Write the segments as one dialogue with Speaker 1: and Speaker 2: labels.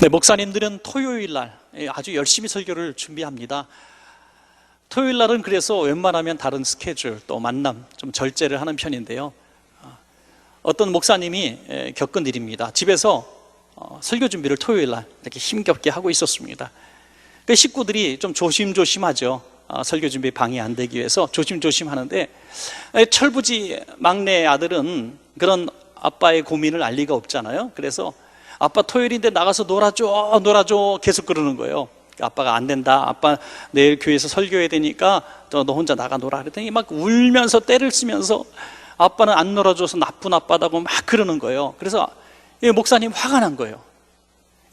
Speaker 1: 네, 목사님들은 토요일 날 아주 열심히 설교를 준비합니다. 토요일 날은 그래서 웬만하면 다른 스케줄 또 만남 좀 절제를 하는 편인데요. 어떤 목사님이 겪은 일입니다. 집에서 설교 준비를 토요일 날 이렇게 힘겹게 하고 있었습니다. 그 식구들이 좀 조심조심하죠. 설교 준비 방해 안 되기 위해서 조심조심 하는데, 철부지 막내 아들은 그런 아빠의 고민을 알 리가 없잖아요. 그래서 아빠 토요일인데 나가서 놀아줘 계속 그러는 거예요. 아빠가 안 된다, 아빠 내일 교회에서 설교해야 되니까 너 혼자 나가 놀아 그랬더니 막 울면서 떼를 쓰면서 아빠는 안 놀아줘서 나쁜 아빠다고 막 그러는 거예요. 그래서 목사님 화가 난 거예요.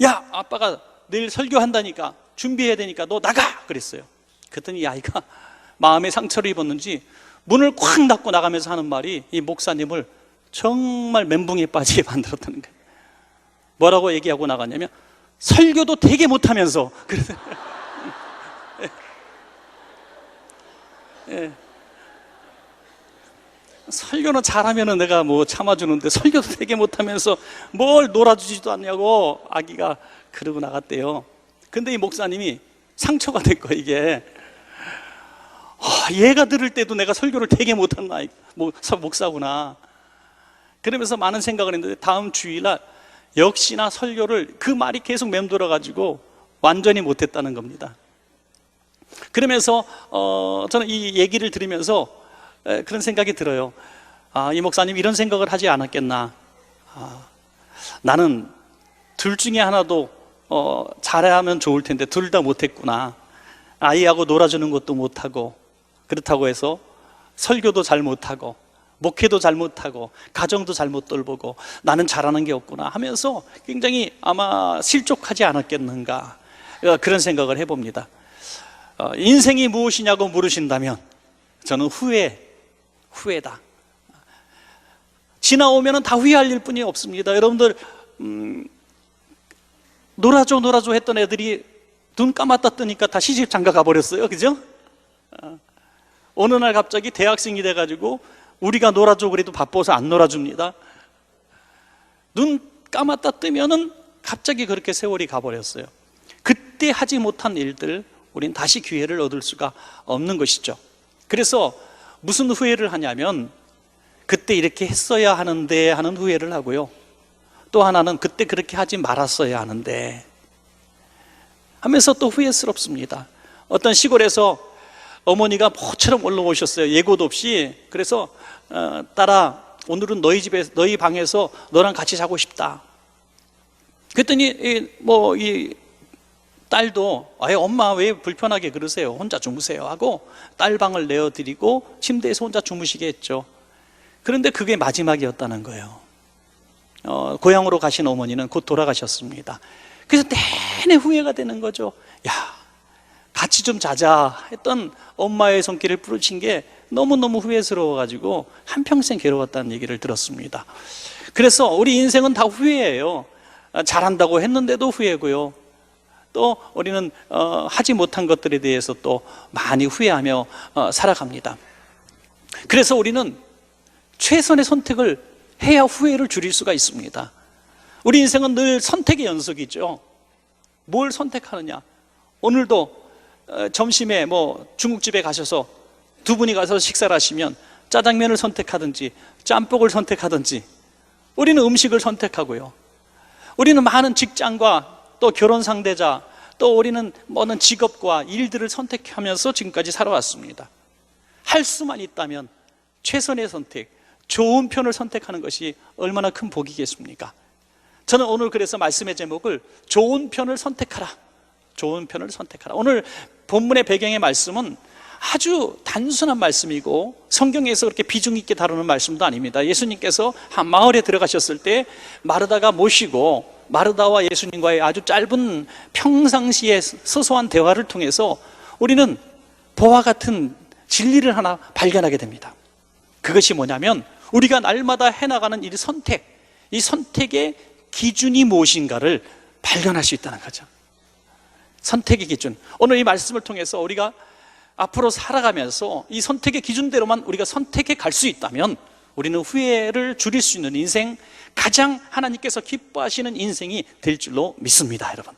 Speaker 1: 야, 아빠가 내일 설교한다니까 준비해야 되니까 너 나가 그랬어요. 그랬더니 이 아이가 마음에 상처를 입었는지 문을 콱 닫고 나가면서 하는 말이 이 목사님을 정말 멘붕에 빠지게 만들었다는 거예요. 뭐라고 얘기하고 나갔냐면 설교도 되게 못하면서 그래서 설교는 잘하면 내가 뭐 참아주는데 설교도 되게 못하면서 뭘 놀아주지도 않냐고 아기가 그러고 나갔대요. 근데 이 목사님이 상처가 됐고 이게 얘가 들을 때도 내가 설교를 되게 못한 목사구나. 그러면서 많은 생각을 했는데 다음 주일날 역시나 설교를 그 말이 계속 맴돌아가지고 완전히 못했다는 겁니다. 그러면서 저는 이 얘기를 들으면서 그런 생각이 들어요. 이 목사님 이런 생각을 하지 않았겠나. 나는 둘 중에 하나도 잘하면 좋을 텐데 둘 다 못했구나. 아이하고 놀아주는 것도 못하고, 그렇다고 해서 설교도 잘 못하고 목회도 잘 못하고 가정도 잘못 돌보고 나는 잘하는 게 없구나 하면서 굉장히 아마 실족하지 않았겠는가, 그런 생각을 해봅니다. 인생이 무엇이냐고 물으신다면 저는 후회다. 지나오면 다 후회할 일뿐이 없습니다. 여러분들 놀아줘 했던 애들이 눈 감았다 뜨니까 다 시집 장가 가버렸어요. 그죠? 어느 날 갑자기 대학생이 돼가지고 우리가 놀아줘 그래도 바빠서 안 놀아줍니다. 눈 감았다 뜨면은 갑자기 그렇게 세월이 가버렸어요. 그때 하지 못한 일들 우린 다시 기회를 얻을 수가 없는 것이죠. 그래서 무슨 후회를 하냐면 그때 이렇게 했어야 하는데 하는 후회를 하고요, 또 하나는 그때 그렇게 하지 말았어야 하는데 하면서 또 후회스럽습니다. 어떤 시골에서 어머니가 모처럼 올라오셨어요. 예고도 없이. 그래서 딸아, 오늘은 너희 방에서 너랑 같이 자고 싶다. 그랬더니 이 딸도 엄마 왜 불편하게 그러세요? 혼자 주무세요 하고 딸 방을 내어드리고 침대에서 혼자 주무시게 했죠. 그런데 그게 마지막이었다는 거예요. 고향으로 가신 어머니는 곧 돌아가셨습니다. 그래서 내내 후회가 되는 거죠. 같이 좀 자자 했던 엄마의 손길을 부르친 게 너무너무 후회스러워가지고 한평생 괴로웠다는 얘기를 들었습니다. 그래서 우리 인생은 다 후회예요. 잘한다고 했는데도 후회고요, 또 우리는 하지 못한 것들에 대해서 또 많이 후회하며 살아갑니다. 그래서 우리는 최선의 선택을 해야 후회를 줄일 수가 있습니다. 우리 인생은 늘 선택의 연속이죠. 뭘 선택하느냐. 오늘도 점심에 중국집에 가셔서 두 분이 가서 식사를 하시면 짜장면을 선택하든지 짬뽕을 선택하든지 우리는 음식을 선택하고요, 우리는 많은 직장과 또 결혼 상대자, 또 우리는 많은 직업과 일들을 선택하면서 지금까지 살아왔습니다. 할 수만 있다면 최선의 선택, 좋은 편을 선택하는 것이 얼마나 큰 복이겠습니까? 저는 오늘 그래서 말씀의 제목을 좋은 편을 선택하라, 좋은 편을 선택하라. 오늘 본문의 배경의 말씀은 아주 단순한 말씀이고 성경에서 그렇게 비중 있게 다루는 말씀도 아닙니다. 예수님께서 한 마을에 들어가셨을 때 마르다가 모시고 마르다와 예수님과의 아주 짧은 평상시의 소소한 대화를 통해서 우리는 보와 같은 진리를 하나 발견하게 됩니다. 그것이 뭐냐면 우리가 날마다 해나가는 이 선택의 기준이 무엇인가를 발견할 수 있다는 거죠. 선택의 기준. 오늘 이 말씀을 통해서 우리가 앞으로 살아가면서 이 선택의 기준대로만 우리가 선택해 갈 수 있다면 우리는 후회를 줄일 수 있는 인생, 가장 하나님께서 기뻐하시는 인생이 될 줄로 믿습니다, 여러분.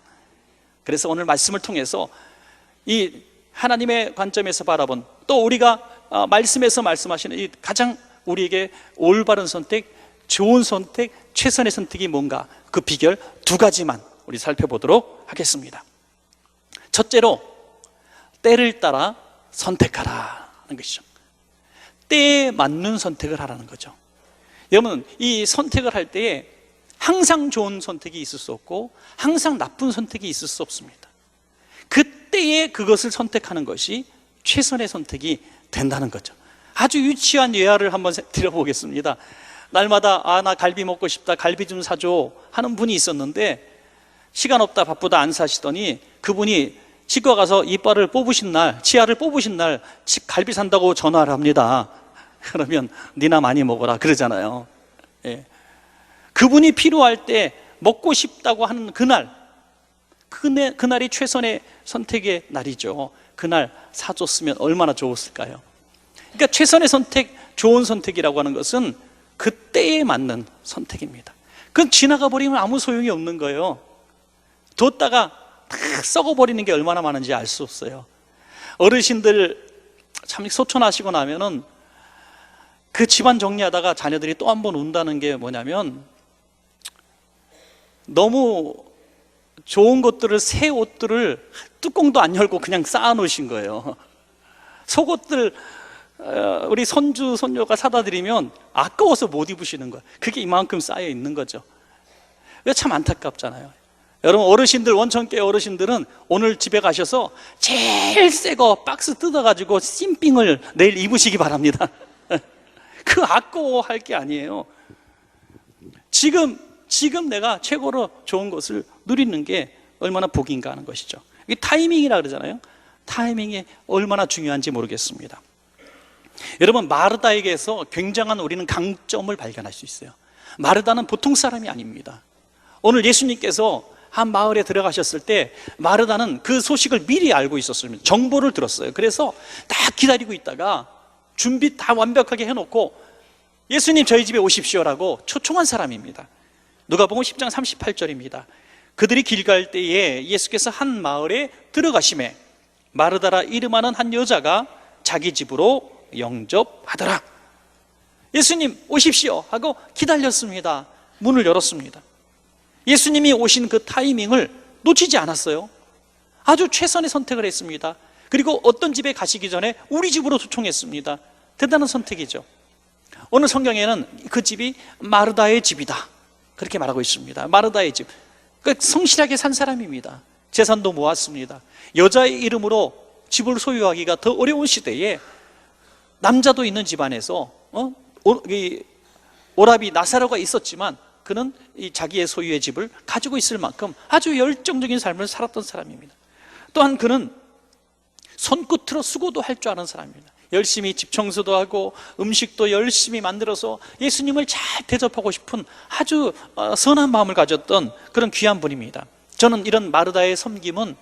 Speaker 1: 그래서 오늘 말씀을 통해서 이 하나님의 관점에서 바라본, 또 우리가 말씀에서 말씀하시는 이 가장 우리에게 올바른 선택, 좋은 선택, 최선의 선택이 뭔가, 그 비결 두 가지만 우리 살펴보도록 하겠습니다. 첫째로, 때를 따라 선택하라는 것이죠. 때에 맞는 선택을 하라는 거죠. 여러분, 이 선택을 할 때에 항상 좋은 선택이 있을 수 없고 항상 나쁜 선택이 있을 수 없습니다. 그때에 그것을 선택하는 것이 최선의 선택이 된다는 거죠. 아주 유치한 예화를 한번 드려보겠습니다. 날마다 나 갈비 먹고 싶다, 갈비 좀 사줘 하는 분이 있었는데, 시간 없다 바쁘다 안 사시더니 그분이 치과 가서 이빨을 뽑으신 날, 치아를 뽑으신 날 갈비 산다고 전화를 합니다. 그러면 니나 많이 먹어라 그러잖아요. 예. 그분이 필요할 때 먹고 싶다고 하는 그날이 최선의 선택의 날이죠. 그날 사줬으면 얼마나 좋았을까요? 그러니까 최선의 선택, 좋은 선택이라고 하는 것은 그때에 맞는 선택입니다. 그건 지나가 버리면 아무 소용이 없는 거예요. 뒀다가 다 썩어버리는 게 얼마나 많은지 알 수 없어요. 어르신들 참 소천하시고 나면은 그 집안 정리하다가 자녀들이 또 한 번 운다는 게 뭐냐면, 너무 좋은 것들을, 새 옷들을 뚜껑도 안 열고 그냥 쌓아 놓으신 거예요. 속옷들 우리 손주, 손녀가 사다 드리면 아까워서 못 입으시는 거예요. 그게 이만큼 쌓여 있는 거죠. 참 안타깝잖아요. 여러분, 어르신들, 원천계 어르신들은 오늘 집에 가셔서 제일 새 거 박스 뜯어가지고 찐빙을 내일 입으시기 바랍니다. 그 아까워할 게 아니에요. 지금 내가 최고로 좋은 것을 누리는 게 얼마나 복인가 하는 것이죠. 이게 타이밍이라 그러잖아요. 타이밍이 얼마나 중요한지 모르겠습니다. 여러분, 마르다에게서 굉장한 우리는 강점을 발견할 수 있어요. 마르다는 보통 사람이 아닙니다. 오늘 예수님께서 한 마을에 들어가셨을 때 마르다는 그 소식을 미리 알고 있었습니다. 정보를 들었어요. 그래서 딱 기다리고 있다가 준비 다 완벽하게 해놓고 예수님 저희 집에 오십시오라고 초청한 사람입니다. 누가복음 10장 38절입니다. 그들이 길 갈 때에 예수께서 한 마을에 들어가심에 마르다라 이름하는 한 여자가 자기 집으로 영접하더라. 예수님 오십시오 하고 기다렸습니다. 문을 열었습니다. 예수님이 오신 그 타이밍을 놓치지 않았어요. 아주 최선의 선택을 했습니다. 그리고 어떤 집에 가시기 전에 우리 집으로 초청했습니다. 대단한 선택이죠. 오늘 성경에는 그 집이 마르다의 집이다 그렇게 말하고 있습니다. 마르다의 집, 성실하게 산 사람입니다. 재산도 모았습니다. 여자의 이름으로 집을 소유하기가 더 어려운 시대에 남자도 있는 집안에서 오라비 나사로가 있었지만 그는 이 자기의 소유의 집을 가지고 있을 만큼 아주 열정적인 삶을 살았던 사람입니다. 또한 그는 손끝으로 수고도 할 줄 아는 사람입니다. 열심히 집 청소도 하고 음식도 열심히 만들어서 예수님을 잘 대접하고 싶은 아주 선한 마음을 가졌던 그런 귀한 분입니다. 저는 이런 마르다의 섬김은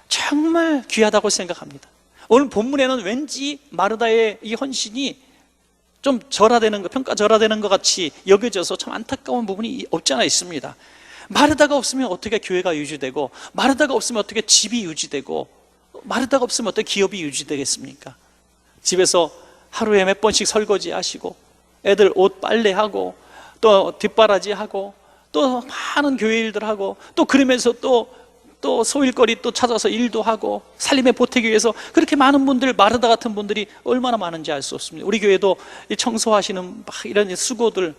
Speaker 1: 정말 귀하다고 생각합니다. 오늘 본문에는 왠지 마르다의 이 헌신이 좀 평가절하되는 것 같이 여겨져서 참 안타까운 부분이 없지 않아 있습니다. 마르다가 없으면 어떻게 교회가 유지되고, 마르다가 없으면 어떻게 집이 유지되고, 마르다가 없으면 어떻게 기업이 유지되겠습니까? 집에서 하루에 몇 번씩 설거지 하시고, 애들 옷 빨래하고, 또 뒷바라지 하고, 또 많은 교회 일들 하고, 또 그러면서 또 소일거리 또 찾아서 일도 하고, 살림에 보태기 위해서 그렇게 많은 분들, 마르다 같은 분들이 얼마나 많은지 알 수 없습니다. 우리 교회도 이 청소하시는 막 이런 수고들,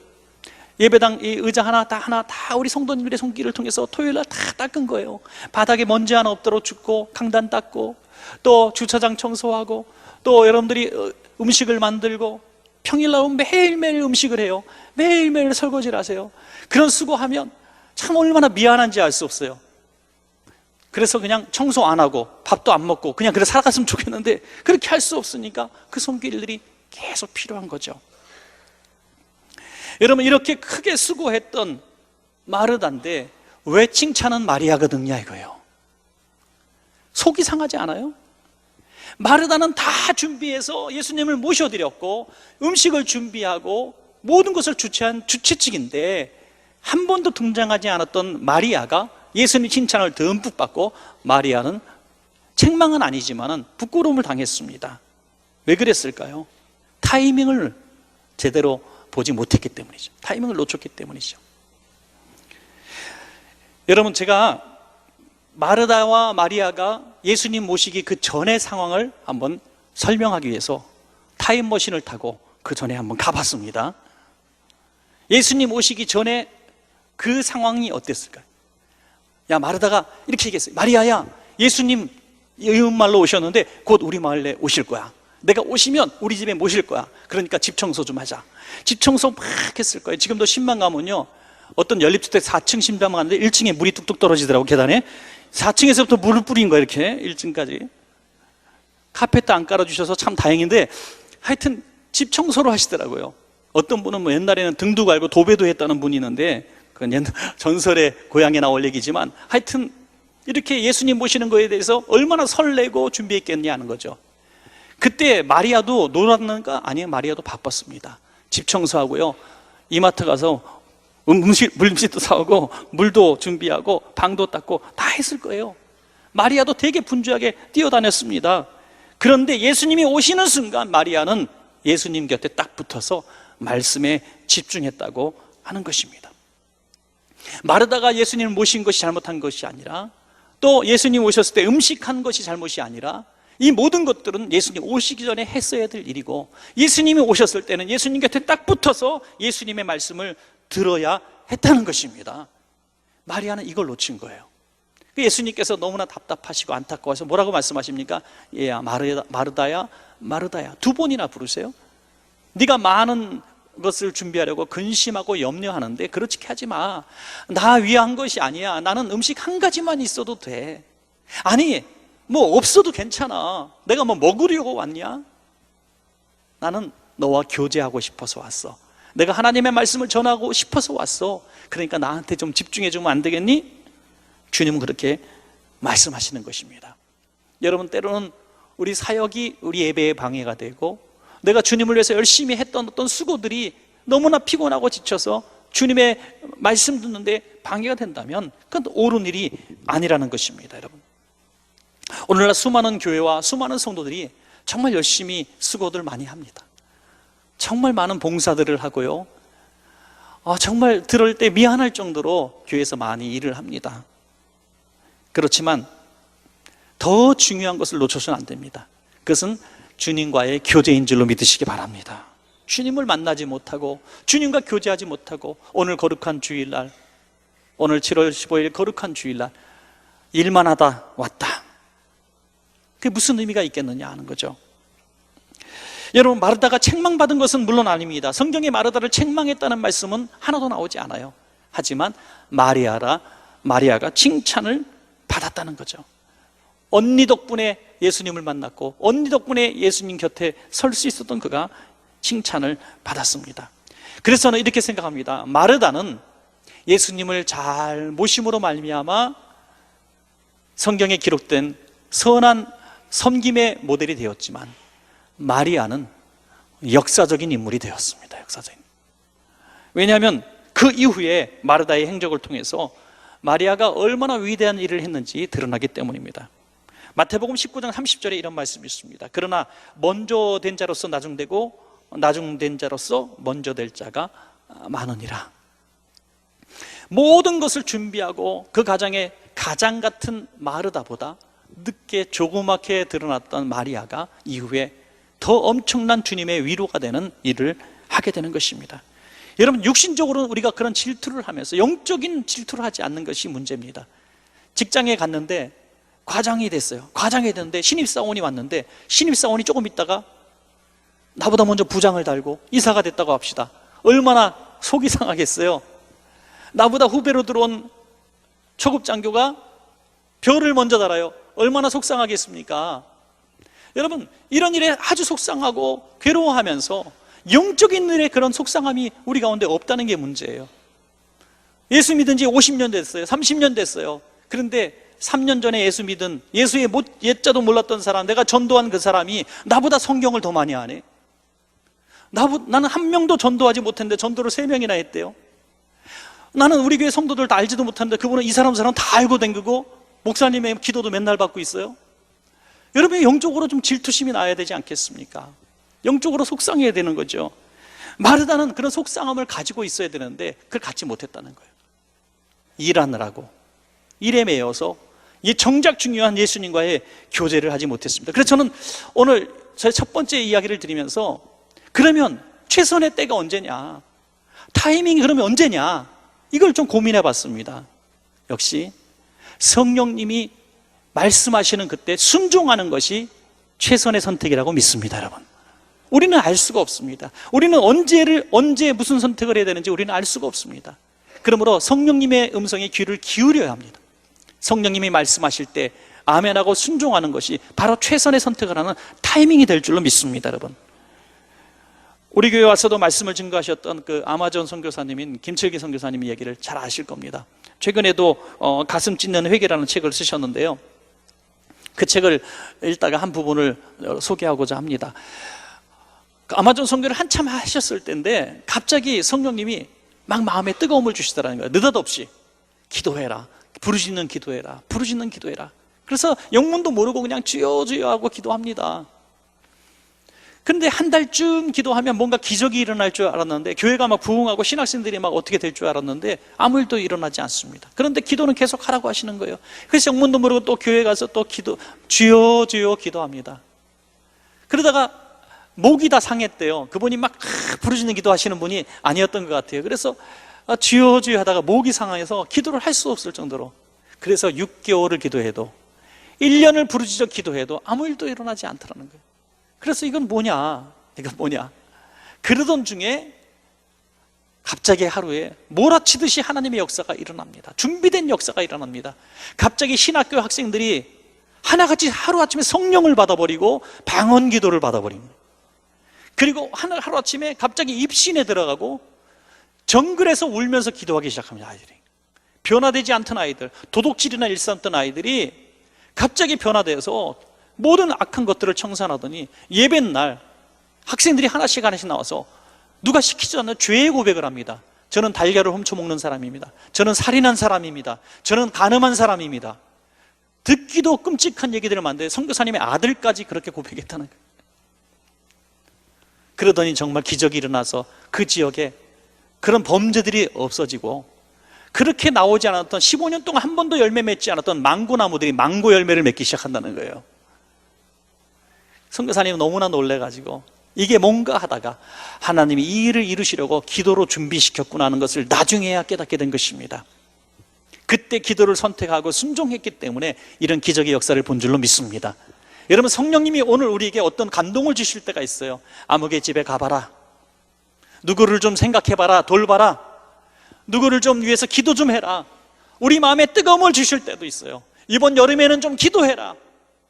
Speaker 1: 예배당 이 의자 하나 다 우리 성도님들의 손길을 통해서 토요일날 다 닦은 거예요. 바닥에 먼지 하나 없도록 줍고, 강단 닦고, 또 주차장 청소하고, 또 여러분들이 음식을 만들고, 평일날 오면 매일매일 음식을 해요. 매일매일 설거지를 하세요. 그런 수고하면 참 얼마나 미안한지 알 수 없어요. 그래서 그냥 청소 안 하고 밥도 안 먹고 그냥 그래 살아갔으면 좋겠는데 그렇게 할 수 없으니까 그 손길들이 계속 필요한 거죠. 여러분, 이렇게 크게 수고했던 마르다인데 왜 칭찬은 마리아가 듣냐 이거예요. 속이 상하지 않아요? 마르다는 다 준비해서 예수님을 모셔드렸고, 음식을 준비하고 모든 것을 주최한 주최측인데 한 번도 등장하지 않았던 마리아가 예수님 칭찬을 듬뿍 받고 마리아는 책망은 아니지만 부끄러움을 당했습니다. 왜 그랬을까요? 타이밍을 제대로 보지 못했기 때문이죠. 타이밍을 놓쳤기 때문이죠. 여러분, 제가 마르다와 마리아가 예수님 모시기 그 전의 상황을 한번 설명하기 위해서 타임머신을 타고 그 전에 한번 가봤습니다. 예수님 오시기 전에 그 상황이 어땠을까요? 야, 마르다가 이렇게 얘기했어요. 마리아야, 예수님 이웃말로 오셨는데 곧 우리 마을에 오실 거야. 내가 오시면 우리 집에 모실 거야. 그러니까 집 청소 좀 하자. 집 청소 막 했을 거예요. 지금도 신방 가면요, 어떤 연립주택 4층 신방 가는데 1층에 물이 뚝뚝 떨어지더라고. 계단에 4층에서부터 물을 뿌린 거야. 이렇게 1층까지 카펫도 안 깔아주셔서 참 다행인데, 하여튼 집 청소를 하시더라고요. 어떤 분은 뭐 옛날에는 등도 갈고 도배도 했다는 분이 있는데, 그건 옛날 전설의 고향에 나올 얘기지만, 하여튼 이렇게 예수님 모시는 거에 대해서 얼마나 설레고 준비했겠냐 하는 거죠. 그때 마리아도 놀았는가? 아니요, 마리아도 바빴습니다. 집 청소하고요, 이마트 가서 물음식도 사오고 물도 준비하고 방도 닦고 다 했을 거예요. 마리아도 되게 분주하게 뛰어다녔습니다. 그런데 예수님이 오시는 순간 마리아는 예수님 곁에 딱 붙어서 말씀에 집중했다고 하는 것입니다. 마르다가 예수님을 모신 것이 잘못한 것이 아니라, 또 예수님 오셨을 때 음식한 것이 잘못이 아니라, 이 모든 것들은 예수님 오시기 전에 했어야 될 일이고, 예수님이 오셨을 때는 예수님 곁에 딱 붙어서 예수님의 말씀을 들어야 했다는 것입니다. 마리아는 이걸 놓친 거예요. 예수님께서 너무나 답답하시고 안타까워서 뭐라고 말씀하십니까? 얘야, 마르다야, 마르다야, 2번이나 부르세요. 네가 많은 것을 준비하려고 근심하고 염려하는데 그렇게 하지 마. 나 위한 것이 아니야. 나는 음식 한 가지만 있어도 돼. 아니, 뭐 없어도 괜찮아. 내가 뭐 먹으려고 왔냐? 나는 너와 교제하고 싶어서 왔어. 내가 하나님의 말씀을 전하고 싶어서 왔어. 그러니까 나한테 좀 집중해 주면 안 되겠니? 주님은 그렇게 말씀하시는 것입니다. 여러분, 때로는 우리 사역이 우리 예배에 방해가 되고, 내가 주님을 위해서 열심히 했던 어떤 수고들이 너무나 피곤하고 지쳐서 주님의 말씀 듣는데 방해가 된다면 그건 옳은 일이 아니라는 것입니다. 여러분, 오늘날 수많은 교회와 수많은 성도들이 정말 열심히 수고들 많이 합니다. 정말 많은 봉사들을 하고요, 정말 들을 때 미안할 정도로 교회에서 많이 일을 합니다. 그렇지만 더 중요한 것을 놓쳐서는 안 됩니다. 그것은 주님과의 교제인 줄로 믿으시기 바랍니다. 주님을 만나지 못하고 주님과 교제하지 못하고 오늘 거룩한 주일날, 오늘 7월 15일 거룩한 주일날 일만 하다 왔다, 그게 무슨 의미가 있겠느냐 하는 거죠. 여러분, 마르다가 책망받은 것은 물론 아닙니다. 성경에 마르다를 책망했다는 말씀은 하나도 나오지 않아요. 하지만 마리아가 칭찬을 받았다는 거죠. 언니 덕분에 예수님을 만났고 언니 덕분에 예수님 곁에 설 수 있었던 그가 칭찬을 받았습니다. 그래서 저는 이렇게 생각합니다. 마르다는 예수님을 잘 모심으로 말미암아 성경에 기록된 선한 섬김의 모델이 되었지만, 마리아는 역사적인 인물이 되었습니다. 역사적인. 왜냐하면 그 이후에 마르다의 행적을 통해서 마리아가 얼마나 위대한 일을 했는지 드러나기 때문입니다. 마태복음 19장 30절에 이런 말씀이 있습니다. 그러나 먼저 된 자로서 나중되고 나중된 자로서 먼저 될 자가 많으니라. 모든 것을 준비하고 그 가정의 가장 같은 마르다보다 늦게 조그맣게 드러났던 마리아가 이후에 더 엄청난 주님의 위로가 되는 일을 하게 되는 것입니다. 여러분, 육신적으로는 우리가 그런 질투를 하면서 영적인 질투를 하지 않는 것이 문제입니다. 직장에 갔는데 과장이 됐어요. 과장이 됐는데 신입사원이 왔는데 신입사원이 조금 있다가 나보다 먼저 부장을 달고 이사가 됐다고 합시다. 얼마나 속이 상하겠어요. 나보다 후배로 들어온 초급장교가 별을 먼저 달아요. 얼마나 속상하겠습니까? 여러분, 이런 일에 아주 속상하고 괴로워하면서 영적인 일에 그런 속상함이 우리 가운데 없다는 게 문제예요. 예수 믿은 지 50년 됐어요. 30년 됐어요. 그런데 3년 전에 예수 믿은, 예수의 옛자도 몰랐던 사람, 내가 전도한 그 사람이 나보다 성경을 더 많이 하네. 나는 한 명도 전도하지 못했는데 전도를 3명이나 했대요. 나는 우리 교회 성도들 다 알지도 못하는데 그분은 이 사람 다 알고 댕기고 목사님의 기도도 맨날 받고 있어요. 여러분이 영적으로 좀 질투심이 나야 되지 않겠습니까? 영적으로 속상해야 되는 거죠. 마르다는 그런 속상함을 가지고 있어야 되는데 그걸 갖지 못했다는 거예요. 일하느라고 일에 매여서 이 정작 중요한 예수님과의 교제를 하지 못했습니다. 그래서 저는 오늘 제 첫 번째 이야기를 드리면서 그러면 최선의 때가 언제냐, 타이밍이 그러면 언제냐, 이걸 좀 고민해 봤습니다. 역시 성령님이 말씀하시는 그때 순종하는 것이 최선의 선택이라고 믿습니다. 여러분, 우리는 알 수가 없습니다. 우리는 언제 무슨 선택을 해야 되는지 우리는 알 수가 없습니다. 그러므로 성령님의 음성에 귀를 기울여야 합니다. 성령님이 말씀하실 때 아멘하고 순종하는 것이 바로 최선의 선택을 하는 타이밍이 될 줄로 믿습니다. 여러분, 우리 교회 와서도 말씀을 증거하셨던 그 아마존 선교사님인 김철기 선교사님의 얘기를 잘 아실 겁니다. 최근에도 가슴 찢는 회개라는 책을 쓰셨는데요, 그 책을 읽다가 한 부분을 소개하고자 합니다. 아마존 선교를 한참 하셨을 때인데 갑자기 성령님이 막 마음에 뜨거움을 주시더라는 거예요. 느닷없이 기도해라, 부르짖는 기도해라, 부르짖는 기도해라. 그래서 영문도 모르고 그냥 주여 주여 하고 기도합니다. 근데 한 달쯤 기도하면 뭔가 기적이 일어날 줄 알았는데, 교회가 막 부흥하고 신학생들이 막 어떻게 될 줄 알았는데 아무 일도 일어나지 않습니다. 그런데 기도는 계속 하라고 하시는 거예요. 그래서 영문도 모르고 또 교회 가서 또 주여 주여 기도합니다. 그러다가 목이 다 상했대요. 그분이 막 부르짖는 기도 하시는 분이 아니었던 것 같아요. 그래서 주여 주여 하다가 목이 상해서 기도를 할 수 없을 정도로, 그래서 6개월을 기도해도 1년을 부르짖어 기도해도 아무 일도 일어나지 않더라는 거예요. 그래서 이건 뭐냐, 그러던 중에 갑자기 하루에 몰아치듯이 하나님의 역사가 일어납니다. 준비된 역사가 일어납니다. 갑자기 신학교 학생들이 하나같이 하루아침에 성령을 받아버리고 방언 기도를 받아버립니다. 그리고 하루아침에 갑자기 입신에 들어가고 정글에서 울면서 기도하기 시작합니다. 아이들이, 변화되지 않던 아이들, 도둑질이나 일삼던 아이들이 갑자기 변화돼서 모든 악한 것들을 청산하더니 예배날 학생들이 하나씩 나와서 누가 시키지 않는 죄의 고백을 합니다. 저는 달걀을 훔쳐먹는 사람입니다. 저는 살인한 사람입니다. 저는 간음한 사람입니다. 듣기도 끔찍한 얘기들을 만드는데 선교사님의 아들까지 그렇게 고백했다는 거예요. 그러더니 정말 기적이 일어나서 그 지역에 그런 범죄들이 없어지고, 그렇게 나오지 않았던 15년 동안 한 번도 열매 맺지 않았던 망고나무들이 망고 열매를 맺기 시작한다는 거예요. 선교사님은 너무나 놀래가지고 이게 뭔가 하다가 하나님이 이 일을 이루시려고 기도로 준비시켰구나 하는 것을 나중에야 깨닫게 된 것입니다. 그때 기도를 선택하고 순종했기 때문에 이런 기적의 역사를 본 줄로 믿습니다. 여러분, 성령님이 오늘 우리에게 어떤 감동을 주실 때가 있어요. 아무개 집에 가봐라, 누구를 좀 생각해봐라, 돌봐라, 누구를 좀 위해서 기도 좀 해라. 우리 마음에 뜨거움을 주실 때도 있어요. 이번 여름에는 좀 기도해라.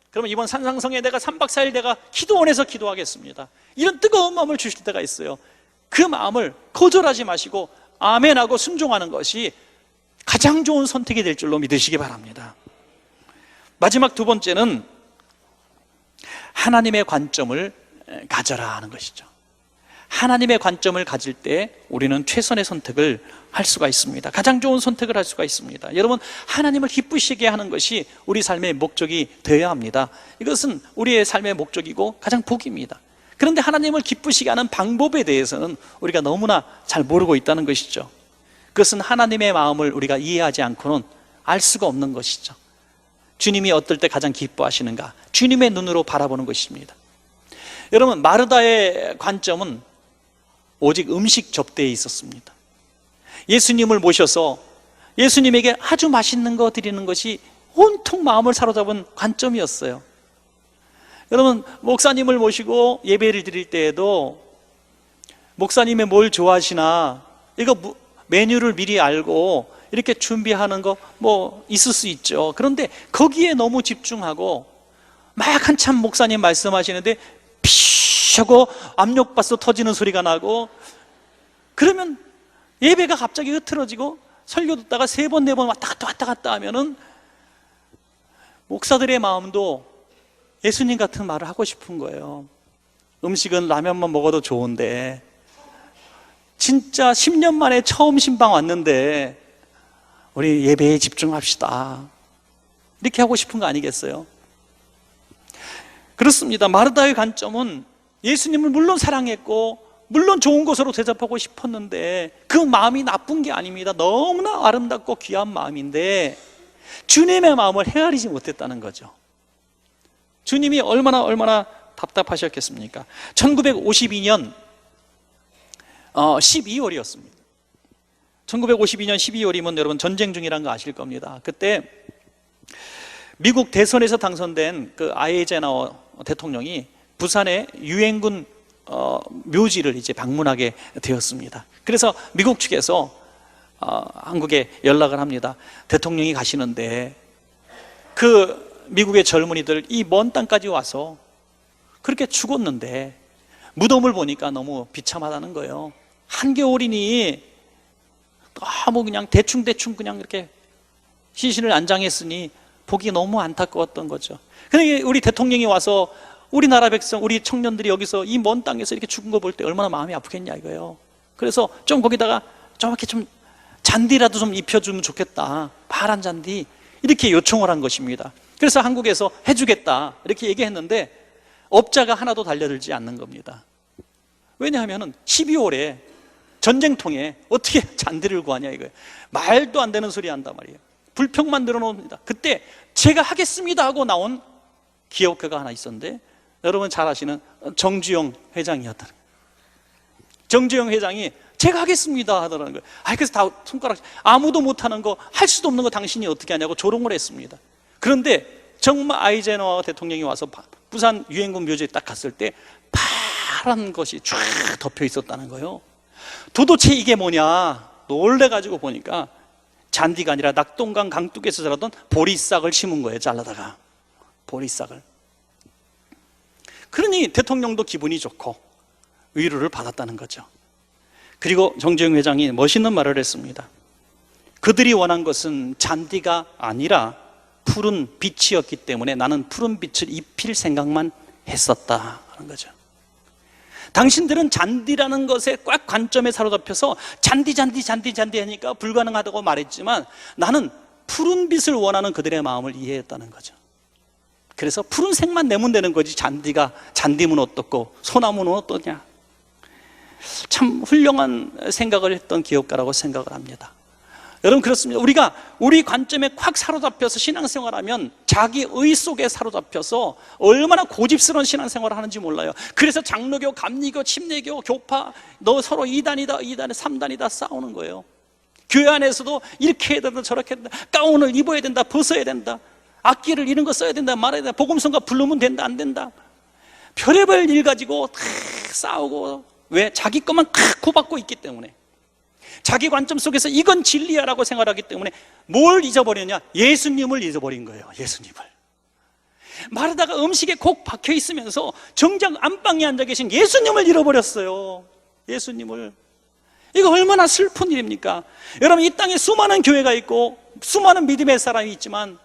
Speaker 1: 그러면 이번 산상성에 내가 3박 4일 내가 기도원에서 기도하겠습니다. 이런 뜨거운 마음을 주실 때가 있어요. 그 마음을 거절하지 마시고 아멘하고 순종하는 것이 가장 좋은 선택이 될 줄로 믿으시기 바랍니다. 마지막 두 번째는 하나님의 관점을 가져라 하는 것이죠. 하나님의 관점을 가질 때 우리는 최선의 선택을 할 수가 있습니다. 가장 좋은 선택을 할 수가 있습니다. 여러분, 하나님을 기쁘시게 하는 것이 우리 삶의 목적이 되어야 합니다. 이것은 우리의 삶의 목적이고 가장 복입니다. 그런데 하나님을 기쁘시게 하는 방법에 대해서는 우리가 너무나 잘 모르고 있다는 것이죠. 그것은 하나님의 마음을 우리가 이해하지 않고는 알 수가 없는 것이죠. 주님이 어떨 때 가장 기뻐하시는가, 주님의 눈으로 바라보는 것입니다. 여러분, 마르다의 관점은 오직 음식 접대에 있었습니다. 예수님을 모셔서 예수님에게 아주 맛있는 거 드리는 것이 온통 마음을 사로잡은 관점이었어요. 여러분, 목사님을 모시고 예배를 드릴 때에도 목사님이 뭘 좋아하시나 이거 메뉴를 미리 알고 이렇게 준비하는 거 뭐 있을 수 있죠. 그런데 거기에 너무 집중하고 막 한참 목사님 말씀하시는데 피쉬 하고 압력밥솥 터지는 소리가 나고, 그러면 예배가 갑자기 흐트러지고 설교 듣다가 3번 4번 왔다 갔다 하면은 목사들의 마음도 예수님 같은 말을 하고 싶은 거예요. 음식은 라면만 먹어도 좋은데 진짜 10년 만에 처음 신방 왔는데 우리 예배에 집중합시다, 이렇게 하고 싶은 거 아니겠어요? 그렇습니다. 마르다의 관점은 예수님을 물론 사랑했고 물론 좋은 곳으로 대접하고 싶었는데 그 마음이 나쁜 게 아닙니다. 너무나 아름답고 귀한 마음인데 주님의 마음을 헤아리지 못했다는 거죠. 주님이 얼마나 답답하셨겠습니까? 1952년 12월이었습니다. 1952년 12월이면 여러분 전쟁 중이라는 거 아실 겁니다. 그때 미국 대선에서 당선된 그 아이젠하워 대통령이 부산의 유엔군 묘지를 이제 방문하게 되었습니다. 그래서 미국 측에서 한국에 연락을 합니다. 대통령이 가시는데 그 미국의 젊은이들 이 먼 땅까지 와서 그렇게 죽었는데 무덤을 보니까 너무 비참하다는 거예요. 한겨울이니 너무 그냥 대충 그냥 이렇게 시신을 안장했으니 보기 너무 안타까웠던 거죠. 근데 우리 대통령이 와서 우리나라 백성, 우리 청년들이 여기서 이 먼 땅에서 이렇게 죽은 거 볼 때 얼마나 마음이 아프겠냐 이거예요. 그래서 좀 거기다가 좀 이렇게 좀 잔디라도 좀 입혀주면 좋겠다, 파란 잔디, 이렇게 요청을 한 것입니다. 그래서 한국에서 해주겠다 이렇게 얘기했는데 업자가 하나도 달려들지 않는 겁니다. 왜냐하면 12월에 전쟁통에 어떻게 잔디를 구하냐 이거예요. 말도 안 되는 소리 한단 말이에요. 불평만 늘어놓습니다. 그때 제가 하겠습니다 하고 나온 기업가가 하나 있었는데 여러분 잘 아시는 정주영 회장이었다는 거예요. 정주영 회장이 제가 하겠습니다 하더라는 거예요. 그래서 다 손가락, 아무도 못하는 거, 할 수도 없는 거 당신이 어떻게 하냐고 조롱을 했습니다. 그런데 정말 아이젠하워 대통령이 와서 부산 유엔군 묘지에 딱 갔을 때 파란 것이 쫙 덮여 있었다는 거예요. 도대체 이게 뭐냐 놀래가지고 보니까 잔디가 아니라 낙동강 강둑에서 자라던 보리싹을 심은 거예요. 잘라다가 보리싹을. 그러니 대통령도 기분이 좋고 위로를 받았다는 거죠. 그리고 정주영 회장이 멋있는 말을 했습니다. 그들이 원한 것은 잔디가 아니라 푸른 빛이었기 때문에 나는 푸른 빛을 입힐 생각만 했었다 하는 거죠. 당신들은 잔디라는 것에 꽉 관점에 사로잡혀서 잔디 하니까 불가능하다고 말했지만 나는 푸른 빛을 원하는 그들의 마음을 이해했다는 거죠. 그래서 푸른색만 내면 되는 거지 잔디면 어떻고 소나무는 어떠냐. 참 훌륭한 생각을 했던 기업가라고 생각을 합니다. 여러분 그렇습니다. 우리가 우리 관점에 콱 사로잡혀서 신앙생활하면 자기의 속에 사로잡혀서 얼마나 고집스러운 신앙생활을 하는지 몰라요. 그래서 장로교, 감리교, 침례교, 교파 너 서로 2단이다 3단이다 싸우는 거예요. 교회 안에서도 이렇게 해야 된다 저렇게 해야 된다, 가운을 입어야 된다 벗어야 된다, 악기를 이런 거 써야 된다 말해야 된다, 복음성가 부르면 된다 안 된다, 별의별 일 가지고 다 싸우고. 왜? 자기 것만 탁 고받고 있기 때문에, 자기 관점 속에서 이건 진리야 라고 생각하기 때문에 뭘 잊어버렸냐? 예수님을 잊어버린 거예요. 예수님을. 마르다가 음식에 콕 박혀 있으면서 정작 안방에 앉아 계신 예수님을 잃어버렸어요. 예수님을. 이거 얼마나 슬픈 일입니까? 여러분 이 땅에 수많은 교회가 있고 수많은 믿음의 사람이 있지만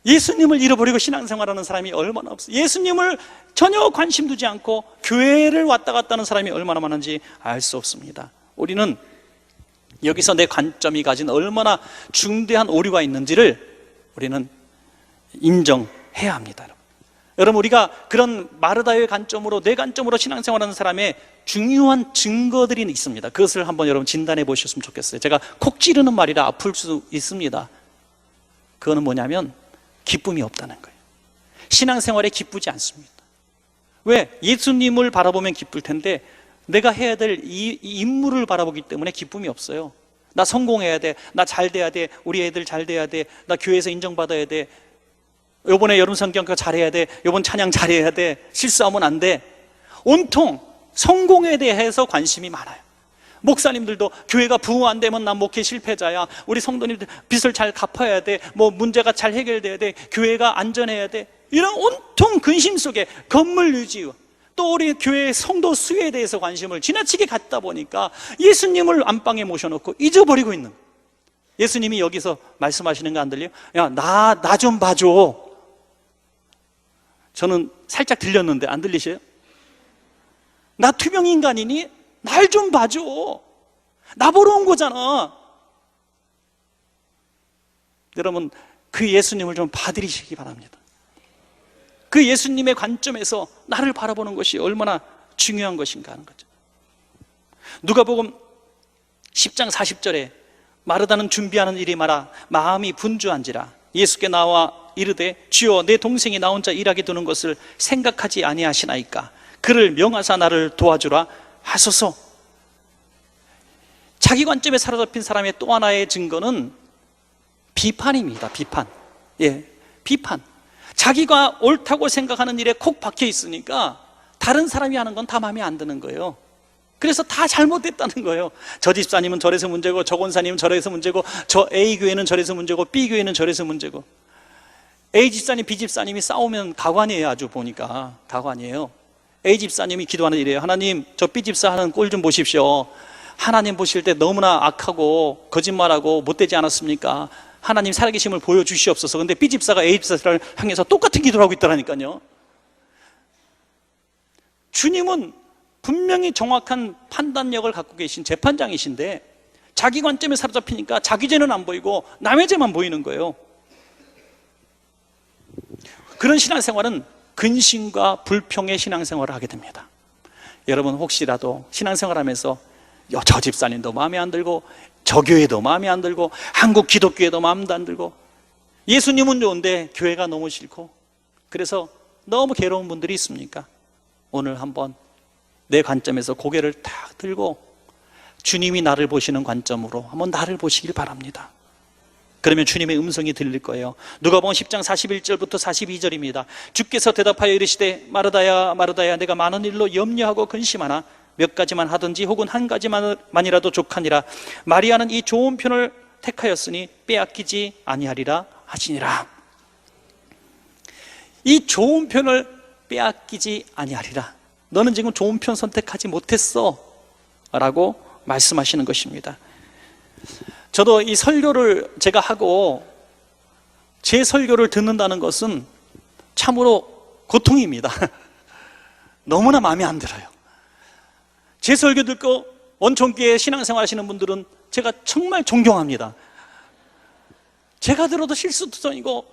Speaker 1: 예수님을 잃어버리고 신앙생활하는 사람이 얼마나 없어요. 예수님을 전혀 관심 두지 않고 교회를 왔다 갔다 하는 사람이 얼마나 많은지 알 수 없습니다. 우리는 여기서 내 관점이 가진 얼마나 중대한 오류가 있는지를 우리는 인정해야 합니다. 여러분 우리가 그런 마르다의 관점으로 내 관점으로 신앙생활하는 사람의 중요한 증거들이 있습니다. 그것을 한번 여러분 진단해 보셨으면 좋겠어요. 제가 콕 찌르는 말이라 아플 수 있습니다. 그거는 뭐냐면 기쁨이 없다는 거예요. 신앙생활에 기쁘지 않습니다. 왜? 예수님을 바라보면 기쁠 텐데 내가 해야 될 이 임무를 바라보기 때문에 기쁨이 없어요. 나 성공해야 돼, 나 잘 돼야 돼, 우리 애들 잘 돼야 돼, 나 교회에서 인정받아야 돼, 요번에 여름 성경과 잘해야 돼, 요번 찬양 잘해야 돼, 실수하면 안 돼. 온통 성공에 대해서 관심이 많아요. 목사님들도 교회가 부흥 안 되면 난 목회 실패자야, 우리 성도님들 빚을 잘 갚아야 돼, 뭐 문제가 잘 해결돼야 돼, 교회가 안전해야 돼, 이런 온통 근심 속에 건물 유지, 또 우리 교회의 성도 수에 대해서 관심을 지나치게 갖다 보니까 예수님을 안방에 모셔놓고 잊어버리고 있는. 예수님이 여기서 말씀하시는 거 안 들려요? 야, 나 좀 봐줘. 저는 살짝 들렸는데 안 들리셔요? 나 투명 인간이니? 날 좀 봐줘. 나 보러 온 거잖아. 여러분, 그 예수님을 좀 봐드리시기 바랍니다. 그 예수님의 관점에서 나를 바라보는 것이 얼마나 중요한 것인가 하는 거죠. 누가복음 10장 40절에 마르다는 준비하는 일이 많아 마음이 분주한지라 예수께 나와 이르되 주여 내 동생이 나 혼자 일하게 두는 것을 생각하지 아니하시나이까 그를 명하사 나를 도와주라 하소서. 자기 관점에 사로잡힌 사람의 또 하나의 증거는 비판입니다. 비판. 비판. 자기가 옳다고 생각하는 일에 콕 박혀 있으니까 다른 사람이 하는 건 다 마음에 안 드는 거예요. 그래서 다 잘못됐다는 거예요. 저 집사님은 저래서 문제고, 저 권사님은 저래서 문제고, 저 A 교회는 저래서 문제고, B 교회는 저래서 문제고. A 집사님, B 집사님이 싸우면 가관이에요. 아주 보니까 가관이에요. A 집사님이 기도하는 일이에요. 하나님, 저 B 집사 하는 꼴 좀 보십시오. 하나님 보실 때 너무나 악하고 거짓말하고 못되지 않았습니까? 하나님 살아계심을 보여주시옵소서. 근데 B 집사가 A 집사를 향해서 똑같은 기도를 하고 있더라니까요. 주님은 분명히 정확한 판단력을 갖고 계신 재판장이신데 자기 관점에 사로잡히니까 자기 죄는 안 보이고 남의 죄만 보이는 거예요. 그런 신앙생활은 근심과 불평의 신앙생활을 하게 됩니다. 여러분 혹시라도 신앙생활하면서 저 집사님도 마음에 안 들고 저 교회도 마음에 안 들고 한국 기독교회도 마음도 안 들고 예수님은 좋은데 교회가 너무 싫고 그래서 너무 괴로운 분들이 있습니까? 오늘 한번 내 관점에서 고개를 탁 들고 주님이 나를 보시는 관점으로 한번 나를 보시길 바랍니다. 그러면 주님의 음성이 들릴 거예요. 누가복음 10장 41절부터 42절입니다. 주께서 대답하여 이르시되 마르다야 마르다야 내가 많은 일로 염려하고 근심하나 몇 가지만 하든지 혹은 한 가지만이라도 족하니라. 마리아는 이 좋은 편을 택하였으니 빼앗기지 아니하리라 하시니라. 이 좋은 편을 빼앗기지 아니하리라. 너는 지금 좋은 편 선택하지 못했어 라고 말씀하시는 것입니다. 저도 이 설교를 제가 하고 제 설교를 듣는다는 것은 참으로 고통입니다. 너무나 마음에 안 들어요. 제 설교 듣고 원총교회 신앙생활 하시는 분들은 제가 정말 존경합니다. 제가 들어도 실수투성이고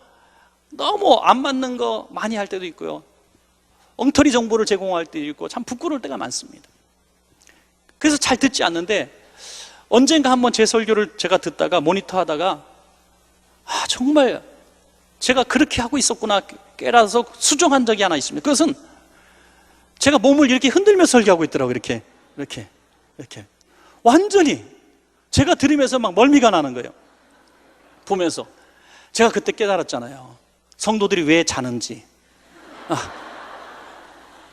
Speaker 1: 너무 안 맞는 거 많이 할 때도 있고요. 엉터리 정보를 제공할 때도 있고 참 부끄러울 때가 많습니다. 그래서 잘 듣지 않는데 언젠가 한번 제 설교를 제가 듣다가 모니터 하다가 정말 제가 그렇게 하고 있었구나 깨라서 수정한 적이 하나 있습니다. 그것은 제가 몸을 이렇게 흔들면서 설교하고 있더라고요. 이렇게 완전히 제가 들으면서 막 멀미가 나는 거예요. 보면서 제가 그때 깨달았잖아요. 성도들이 왜 자는지.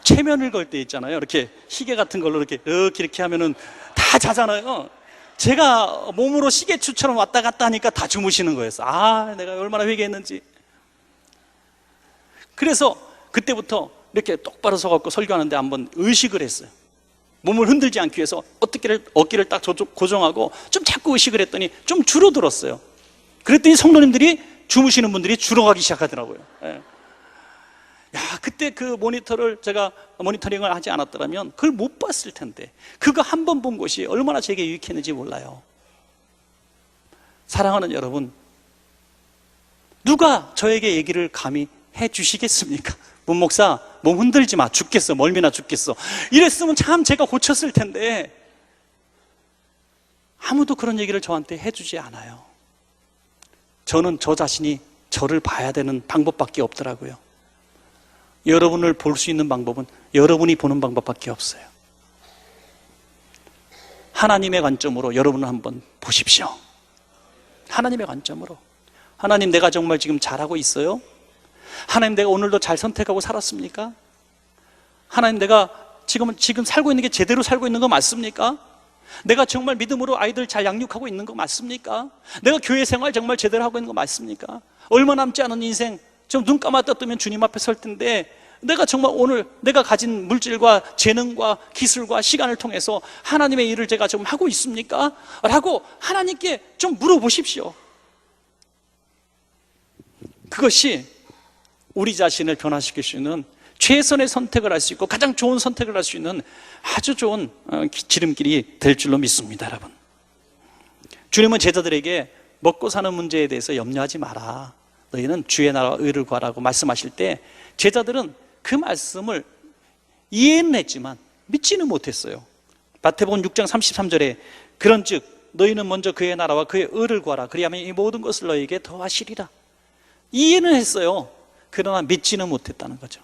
Speaker 1: 최면을 걸 때 있잖아요. 이렇게 시계 같은 걸로 이렇게 하면은 다 자잖아요. 제가 몸으로 시계추처럼 왔다 갔다 하니까 다 주무시는 거였어. 내가 얼마나 회개했는지. 그래서 그때부터 이렇게 똑바로 서갖고 설교하는데 한번 의식을 했어요. 몸을 흔들지 않기 위해서 어깨를 딱 고정하고 좀 자꾸 의식을 했더니 좀 줄어들었어요. 그랬더니 성도님들이 주무시는 분들이 줄어가기 시작하더라고요. 그때 그 모니터를 제가 모니터링을 하지 않았더라면 그걸 못 봤을 텐데 그거 한 번 본 것이 얼마나 제게 유익했는지 몰라요. 사랑하는 여러분, 누가 저에게 얘기를 감히 해 주시겠습니까? 문 목사 몸 흔들지 마, 죽겠어, 멀미나 죽겠어, 이랬으면 참 제가 고쳤을 텐데 아무도 그런 얘기를 저한테 해주지 않아요. 저는 저 자신이 저를 봐야 되는 방법밖에 없더라고요. 여러분을 볼 수 있는 방법은 여러분이 보는 방법밖에 없어요. 하나님의 관점으로 여러분을 한번 보십시오. 하나님의 관점으로. 하나님, 내가 정말 지금 잘하고 있어요? 하나님, 내가 오늘도 잘 선택하고 살았습니까? 하나님, 내가 지금 살고 있는 게 제대로 살고 있는 거 맞습니까? 내가 정말 믿음으로 아이들 잘 양육하고 있는 거 맞습니까? 내가 교회 생활 정말 제대로 하고 있는 거 맞습니까? 얼마 남지 않은 인생, 좀 눈 감았다 뜨면 주님 앞에 설 텐데 내가 정말 오늘 내가 가진 물질과 재능과 기술과 시간을 통해서 하나님의 일을 제가 좀 하고 있습니까? 라고 하나님께 좀 물어보십시오. 그것이 우리 자신을 변화시킬 수 있는 최선의 선택을 할 수 있고 가장 좋은 선택을 할 수 있는 아주 좋은 지름길이 될 줄로 믿습니다. 여러분, 주님은 제자들에게 먹고 사는 문제에 대해서 염려하지 마라, 너희는 주의 나라와 의를 구하라고 말씀하실 때 제자들은 그 말씀을 이해는 했지만 믿지는 못했어요. 마태복음 6장 33절에 그런즉 너희는 먼저 그의 나라와 그의 의를 구하라, 그리하면 이 모든 것을 너희에게 더하시리라. 이해는 했어요. 그러나 믿지는 못했다는 거죠.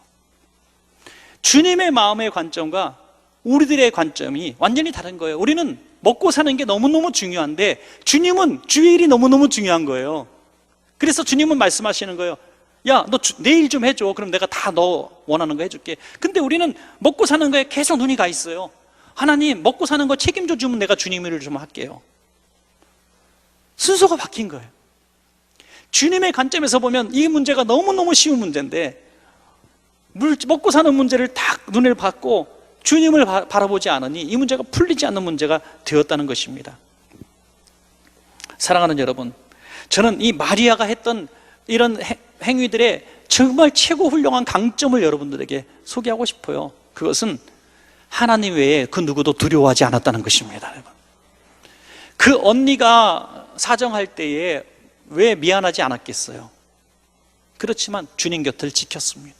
Speaker 1: 주님의 마음의 관점과 우리들의 관점이 완전히 다른 거예요. 우리는 먹고 사는 게 너무너무 중요한데 주님은 주의 일이 너무너무 중요한 거예요. 그래서 주님은 말씀하시는 거예요. 야, 너 내일 좀 해줘. 그럼 내가 다 너 원하는 거 해줄게. 근데 우리는 먹고 사는 거에 계속 눈이 가 있어요. 하나님, 먹고 사는 거 책임져 주면 내가 주님 일을 좀 할게요. 순서가 바뀐 거예요. 주님의 관점에서 보면 이 문제가 너무너무 쉬운 문제인데 먹고 사는 문제를 딱 눈을 받고 주님을 바라보지 않으니 이 문제가 풀리지 않는 문제가 되었다는 것입니다. 사랑하는 여러분, 저는 이 마리아가 했던 이런 행위들의 정말 최고 훌륭한 강점을 여러분들에게 소개하고 싶어요. 그것은 하나님 외에 그 누구도 두려워하지 않았다는 것입니다. 여러분, 그 언니가 사정할 때에 왜 미안하지 않았겠어요? 그렇지만 주님 곁을 지켰습니다.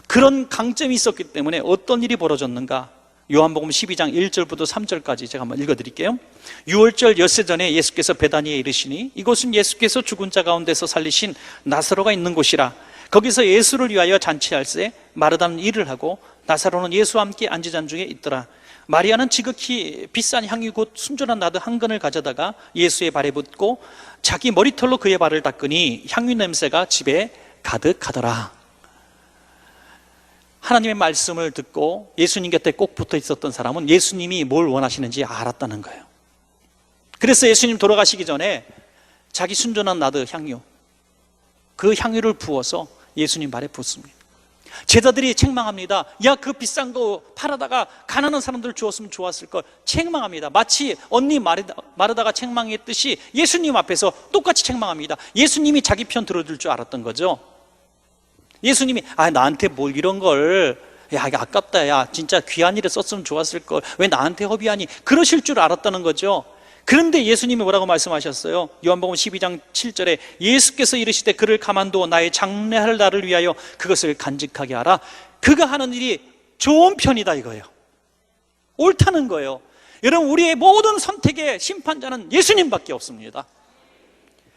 Speaker 1: 그런 강점이 있었기 때문에 어떤 일이 벌어졌는가? 요한복음 12장 1절부터 3절까지 제가 한번 읽어드릴게요. 6월절 엿새 전에 예수께서 베다니에 이르시니 이곳은 예수께서 죽은 자 가운데서 살리신 나사로가 있는 곳이라. 거기서 예수를 위하여 잔치할세 마르다는 일을 하고 나사로는 예수와 함께 앉은 잔 중에 있더라. 마리아는 지극히 비싼 향유 곧 순전한 나드 한 근을 가져다가 예수의 발에 붓고 자기 머리털로 그의 발을 닦으니 향유 냄새가 집에 가득하더라. 하나님의 말씀을 듣고 예수님 곁에 꼭 붙어 있었던 사람은 예수님이 뭘 원하시는지 알았다는 거예요. 그래서 예수님 돌아가시기 전에 자기 순전한 나드 향유, 그 향유를 부어서 예수님 발에 붓습니다. 제자들이 책망합니다. 야, 그 비싼 거 팔아다가 가난한 사람들 주었으면 좋았을 걸. 책망합니다. 마치 언니 마르다가 책망했듯이 예수님 앞에서 똑같이 책망합니다. 예수님이 자기 편 들어줄 줄 알았던 거죠. 예수님이 나한테 뭘 이런 걸, 야, 이게 아깝다, 야, 진짜 귀한 일에 썼으면 좋았을 걸 왜 나한테 허비하니, 그러실 줄 알았다는 거죠. 그런데 예수님이 뭐라고 말씀하셨어요? 요한복음 12장 7절에 예수께서 이르시되 그를 가만두어 나의 장래할 날을 위하여 그것을 간직하게 하라. 그가 하는 일이 좋은 편이다 이거예요. 옳다는 거예요. 여러분, 우리의 모든 선택의 심판자는 예수님밖에 없습니다.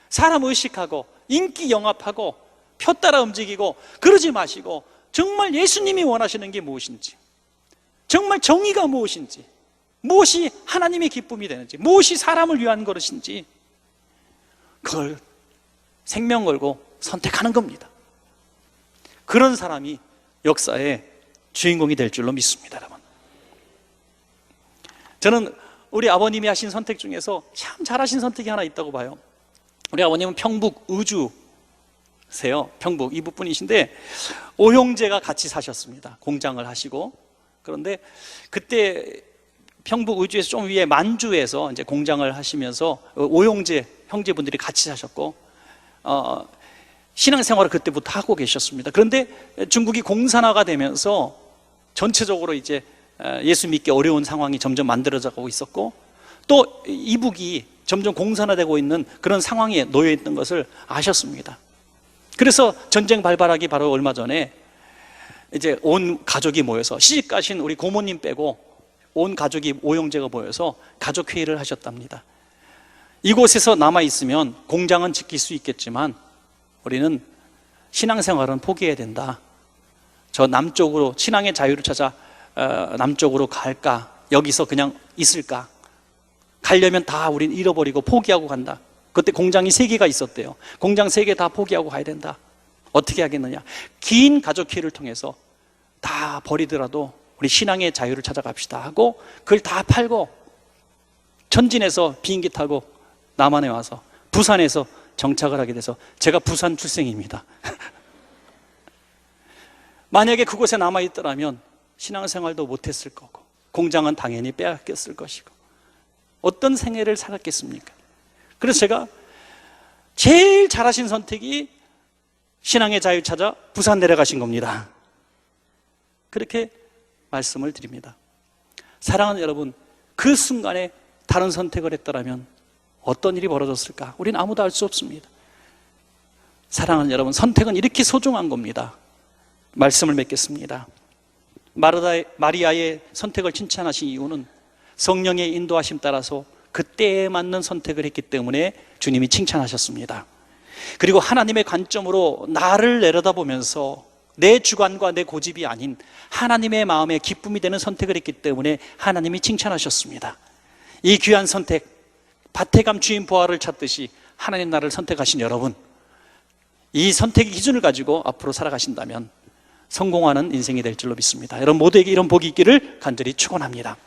Speaker 1: 사람 의식하고 인기 영합하고 표 따라 움직이고 그러지 마시고 정말 예수님이 원하시는 게 무엇인지, 정말 정의가 무엇인지, 무엇이 하나님의 기쁨이 되는지, 무엇이 사람을 위한 것인지 그걸 생명 걸고 선택하는 겁니다. 그런 사람이 역사의 주인공이 될 줄로 믿습니다. 여러분, 저는 우리 아버님이 하신 선택 중에서 참 잘하신 선택이 하나 있다고 봐요. 우리 아버님은 평북 의주세요. 평북 이북 분이신데 오형제가 같이 사셨습니다. 공장을 하시고. 그런데 그때 평북 의주에서 좀 위에 만주에서 이제 공장을 하시면서 오형제 형제분들이 같이 사셨고 신앙생활을 그때부터 하고 계셨습니다. 그런데 중국이 공산화가 되면서 전체적으로 이제 예수 믿기 어려운 상황이 점점 만들어져가고 있었고 또 이북이 점점 공산화되고 있는 그런 상황에 놓여 있는 것을 아셨습니다. 그래서 전쟁 발발하기 바로 얼마 전에 이제 온 가족이 모여서 시집 가신 우리 고모님 빼고 온 가족이 오형제가 모여서 가족회의를 하셨답니다. 이곳에서 남아있으면 공장은 지킬 수 있겠지만 우리는 신앙생활은 포기해야 된다. 저 남쪽으로 신앙의 자유를 찾아 남쪽으로 갈까? 여기서 그냥 있을까? 가려면 다 우린 잃어버리고 포기하고 간다. 그때 공장이 3개가 있었대요. 공장 3개 다 포기하고 가야 된다. 어떻게 하겠느냐? 긴 가족회의를 통해서 다 버리더라도 우리 신앙의 자유를 찾아갑시다 하고 그걸 다 팔고 전진해서 비행기 타고 남한에 와서 부산에서 정착을 하게 돼서 제가 부산 출생입니다. 만약에 그곳에 남아있더라면 신앙생활도 못했을 거고 공장은 당연히 빼앗겼을 것이고 어떤 생애를 살았겠습니까? 그래서 제가 제일 잘하신 선택이 신앙의 자유 찾아 부산 내려가신 겁니다. 그렇게 말씀을 드립니다. 사랑하는 여러분, 그 순간에 다른 선택을 했더라면 어떤 일이 벌어졌을까? 우리는 아무도 알 수 없습니다. 사랑하는 여러분, 선택은 이렇게 소중한 겁니다. 말씀을 맺겠습니다. 마리아의 선택을 칭찬하신 이유는 성령의 인도하심 따라서 그때에 맞는 선택을 했기 때문에 주님이 칭찬하셨습니다. 그리고 하나님의 관점으로 나를 내려다보면서 내 주관과 내 고집이 아닌 하나님의 마음에 기쁨이 되는 선택을 했기 때문에 하나님이 칭찬하셨습니다. 이 귀한 선택, 밭에 감 주인 보화를 찾듯이 하나님 나를 선택하신 여러분, 이 선택의 기준을 가지고 앞으로 살아가신다면 성공하는 인생이 될 줄로 믿습니다. 여러분 모두에게 이런 복이 있기를 간절히 축원합니다.